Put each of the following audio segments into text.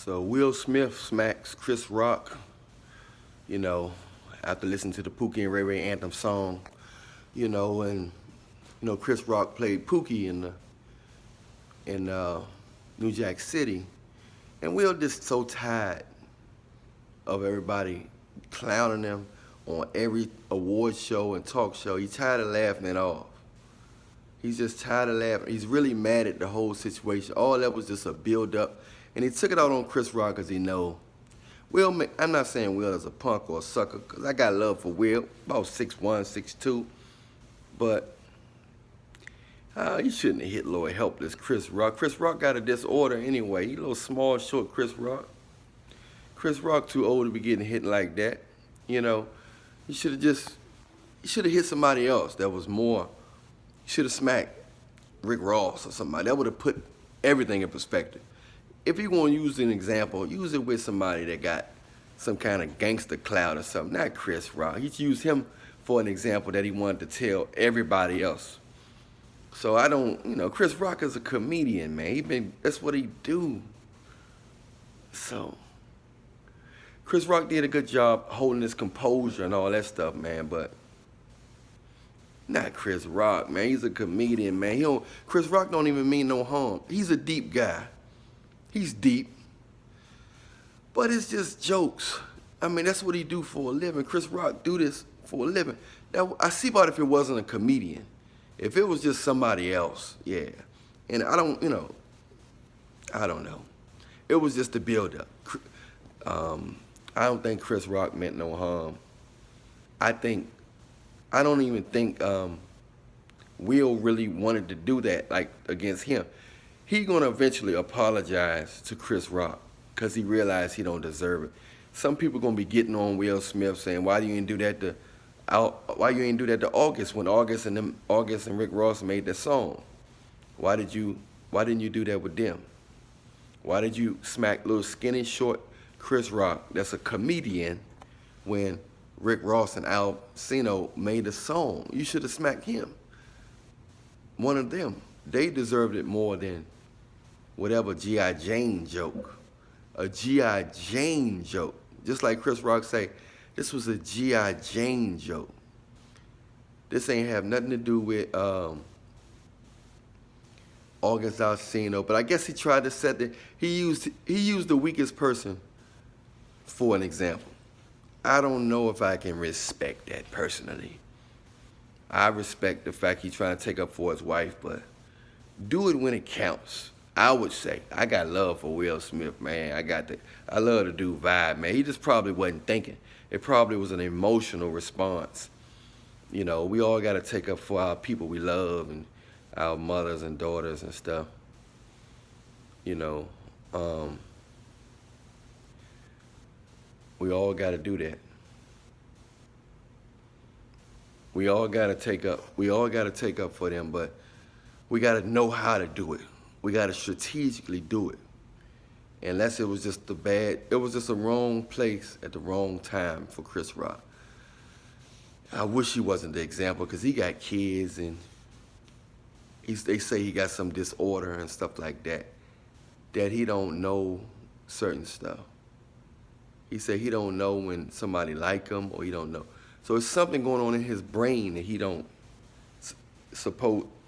So Will Smith smacks Chris Rock, you know, after listening to the Pookie and Ray Ray Anthem song, and Chris Rock played Pookie in New Jack City, and Will just so tired of everybody clowning him on every award show and talk show. He's tired of laughing it off. He's just tired of laughing. He's really mad at the whole situation. All that was just a build-up. And he took it out on Chris Rock because he know. I'm not saying Will is a punk or a sucker, because I got love for Will, about 6'1", 6'2". But you shouldn't have hit Lord Helpless Chris Rock. Chris Rock got a disorder anyway. He a little small, short Chris Rock. Chris Rock too old to be getting hit like that. He should have hit somebody else that was more. He should have smacked Rick Ross or somebody. That would have put everything in perspective. If you want to use an example, use it with somebody that got some kind of gangster clout or something, not Chris Rock. He used him for an example that he wanted to tell everybody else. So I don't, Chris Rock is a comedian, man. That's what he do. So Chris Rock did a good job holding his composure and all that stuff, man, but not Chris Rock, man. He's a comedian, man. Chris Rock don't even mean no harm. He's a deep guy. He's deep. But it's just jokes. I mean, that's what he do for a living. Chris Rock do this for a living. Now, I see about if it wasn't a comedian. If it was just somebody else, yeah. And I don't know. It was just a build-up. I don't think Chris Rock meant no harm. I don't even think Will really wanted to do that, like, against him. He gonna eventually apologize to Chris Rock because he realized he don't deserve it. Some people gonna be getting on Will Smith saying, why you ain't do that to August when August and Rick Ross made that song? Why didn't you do that with them? Why did you smack little skinny short Chris Rock that's a comedian when Rick Ross and Al Pacino made a song? You should have smacked him. One of them. They deserved it more than whatever G.I. Jane joke. A G.I. Jane joke. Just like Chris Rock say, this was a G.I. Jane joke. This ain't have nothing to do with August Alsina, but I guess he tried to set he used the weakest person for an example. I don't know if I can respect that personally. I respect the fact he's trying to take up for his wife, but do it when it counts. I would say. I got love for Will Smith, man. I love the dude vibe, man. He just probably wasn't thinking. It probably was an emotional response. We all got to take up for our people we love and our mothers and daughters and stuff. We all got to do that. We all got to take up for them, but we got to know how to do it. We got to strategically do it. Unless it was just it was just the wrong place at the wrong time for Chris Rock. I wish he wasn't the example because he got kids and they say he got some disorder and stuff like that, that he don't know certain stuff. He said he don't know when somebody like him or he don't know. So it's something going on in his brain that he don't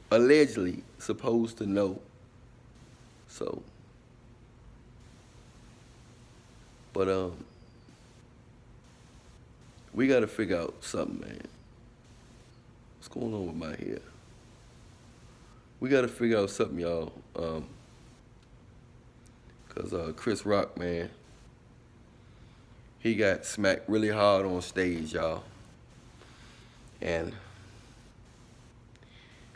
allegedly supposed to know. So, but we got to figure out something, man. What's going on with my hair? We got to figure out something, y'all. Because Chris Rock, man, he got smacked really hard on stage, y'all. And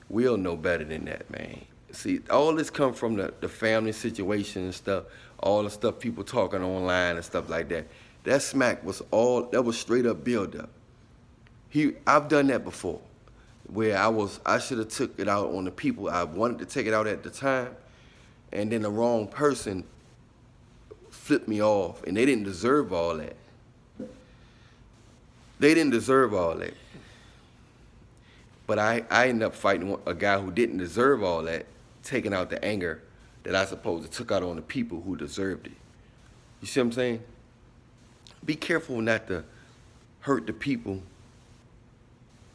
we'll know better than that, man. See, all this come from the family situation and stuff, all the stuff people talking online and stuff like that. That smack was straight up build up. I've done that before, where I should have took it out on the people I wanted to take it out at the time, and then the wrong person flipped me off, and they didn't deserve all that. They didn't deserve all that. But I ended up fighting a guy who didn't deserve all that, taking out the anger that I supposed to took out on the people who deserved it. You see what I'm saying? Be careful not to hurt the people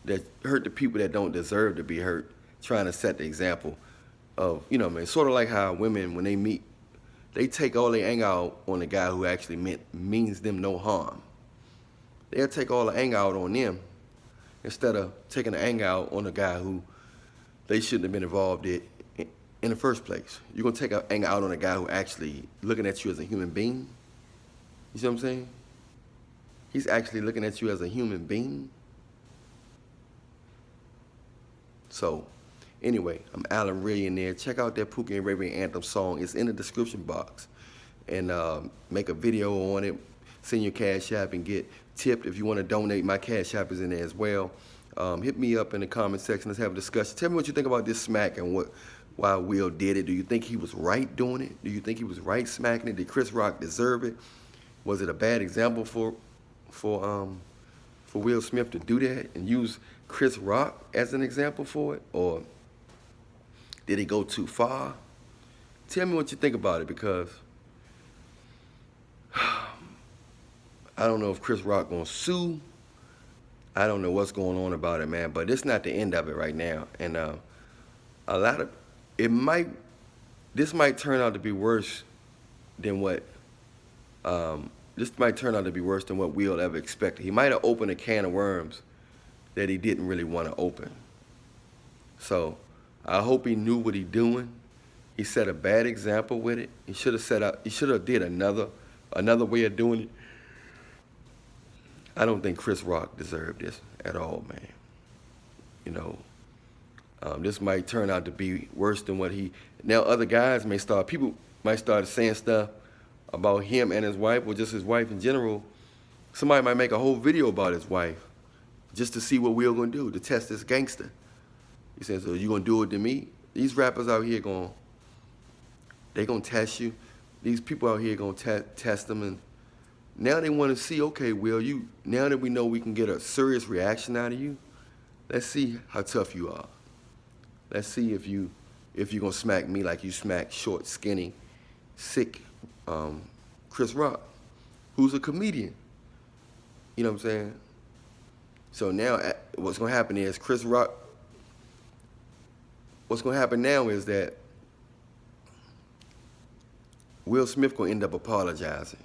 that don't deserve to be hurt, trying to set the example of, man, sort of like how women, when they meet, they take all their anger out on the guy who actually means them no harm. They'll take all the anger out on them instead of taking the anger out on the guy who they shouldn't have been involved in the first place. You're going to take anger out on a guy who actually looking at you as a human being. You see what I'm saying? He's actually looking at you as a human being. So, anyway, I'm Alan Millionaire. Check out that Pookie and Ray Ray Anthem song. It's in the description box. And make a video on it. Send your Cash App and get tipped. If you want to donate, my Cash App is in there as well. Hit me up in the comment section. Let's have a discussion. Tell me what you think about this smack and why Will did it. Do you think he was right doing it? Do you think he was right smacking it? Did Chris Rock deserve it? Was it a bad example for Will Smith to do that and use Chris Rock as an example for it? Or did he go too far? Tell me what you think about it, because I don't know if Chris Rock gonna sue. I don't know what's going on about it, man. But it's not the end of it right now. And this might turn out to be worse than what Will ever expected. He might have opened a can of worms that he didn't really want to open. So I hope he knew what he doing. He set a bad example with it. He should have did another way of doing it. I don't think Chris Rock deserved this at all, man. This might turn out to be worse than what now other guys people might start saying stuff about him and his wife, or just his wife in general. Somebody might make a whole video about his wife just to see what Will gonna do, to test this gangster. He says, so you gonna do it to me? These rappers out here they gonna test you. These people out here gonna test them, and now they want to see, okay, Will, now that we know we can get a serious reaction out of you, let's see how tough you are. Let's see if you're gonna smack me like you smack short, skinny, sick Chris Rock, who's a comedian. You know what I'm saying? So now what's gonna happen is what's gonna happen now is that Will Smith gonna end up apologizing.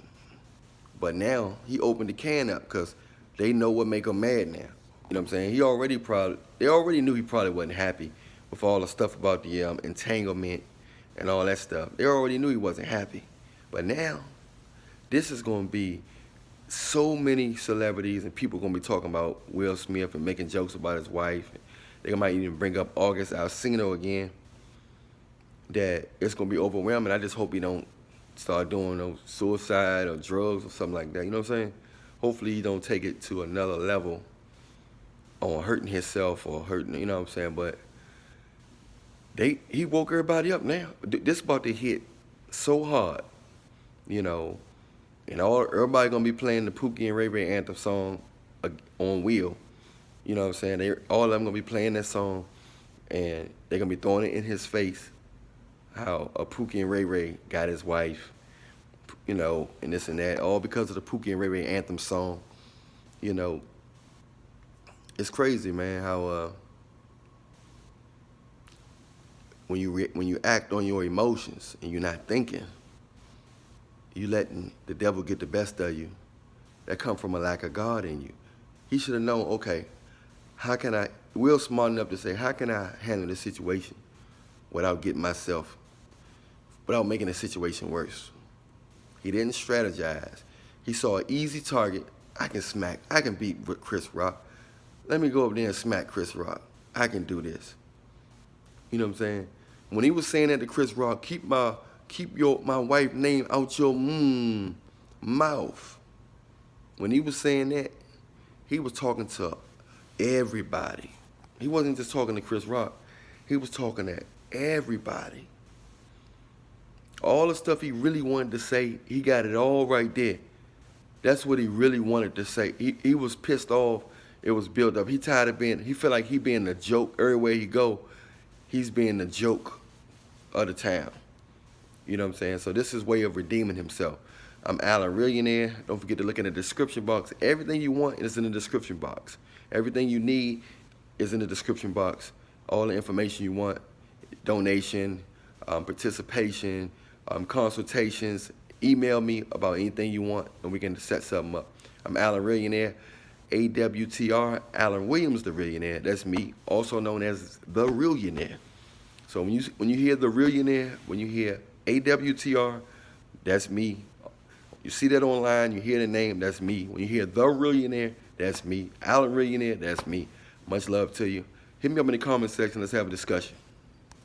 But now he opened the can up because they know what make him mad now. You know what I'm saying? They already knew he probably wasn't happy with all the stuff about the entanglement and all that stuff. They already knew he wasn't happy. But now, this is going to be so many celebrities and people going to be talking about Will Smith and making jokes about his wife. They might even bring up August Alsina again. That it's going to be overwhelming. I just hope he don't start doing no suicide or drugs or something like that. You know what I'm saying? Hopefully he don't take it to another level on hurting himself or hurting, you know what I'm saying? But he woke everybody up now. This about to hit so hard, and everybody gonna be playing the Pookie and Ray Ray Anthem song on Will. You know what I'm saying? All of them gonna be playing that song, and they're gonna be throwing it in his face. How a Pookie and Ray Ray got his wife, and this and that, all because of the Pookie and Ray Ray Anthem song. It's crazy, man, how when you act on your emotions and you're not thinking, you letting the devil get the best of you. That come from a lack of God in you. He should have known, okay, Will's smart enough to say, how can I handle this situation without making the situation worse? He didn't strategize. He saw an easy target. I can beat Chris Rock. Let me go up there and smack Chris Rock. I can do this. You know what I'm saying? When he was saying that to Chris Rock, keep my wife's name out your mouth. When he was saying that, he was talking to everybody. He wasn't just talking to Chris Rock. He was talking to everybody. All the stuff he really wanted to say, he got it all right there. That's what he really wanted to say. He was pissed off. It was built up. He felt like he being the joke. Everywhere he go, he's being the joke of the town. You know what I'm saying? So this is his way of redeeming himself. I'm Alan Millionaire. Don't forget to look in the description box. Everything you want is in the description box. Everything you need is in the description box. All the information you want, donation, participation, consultations. Email me about anything you want, and we can set something up. I'm Alan Millionaire, AWTR, Alan Williams the Millionaire. That's me, also known as the Millionaire. So when you hear the Millionaire, when you hear AWTR, that's me. You see that online, you hear the name, that's me. When you hear the Millionaire, that's me. Alan Millionaire, that's me. Much love to you. Hit me up in the comment section. Let's have a discussion.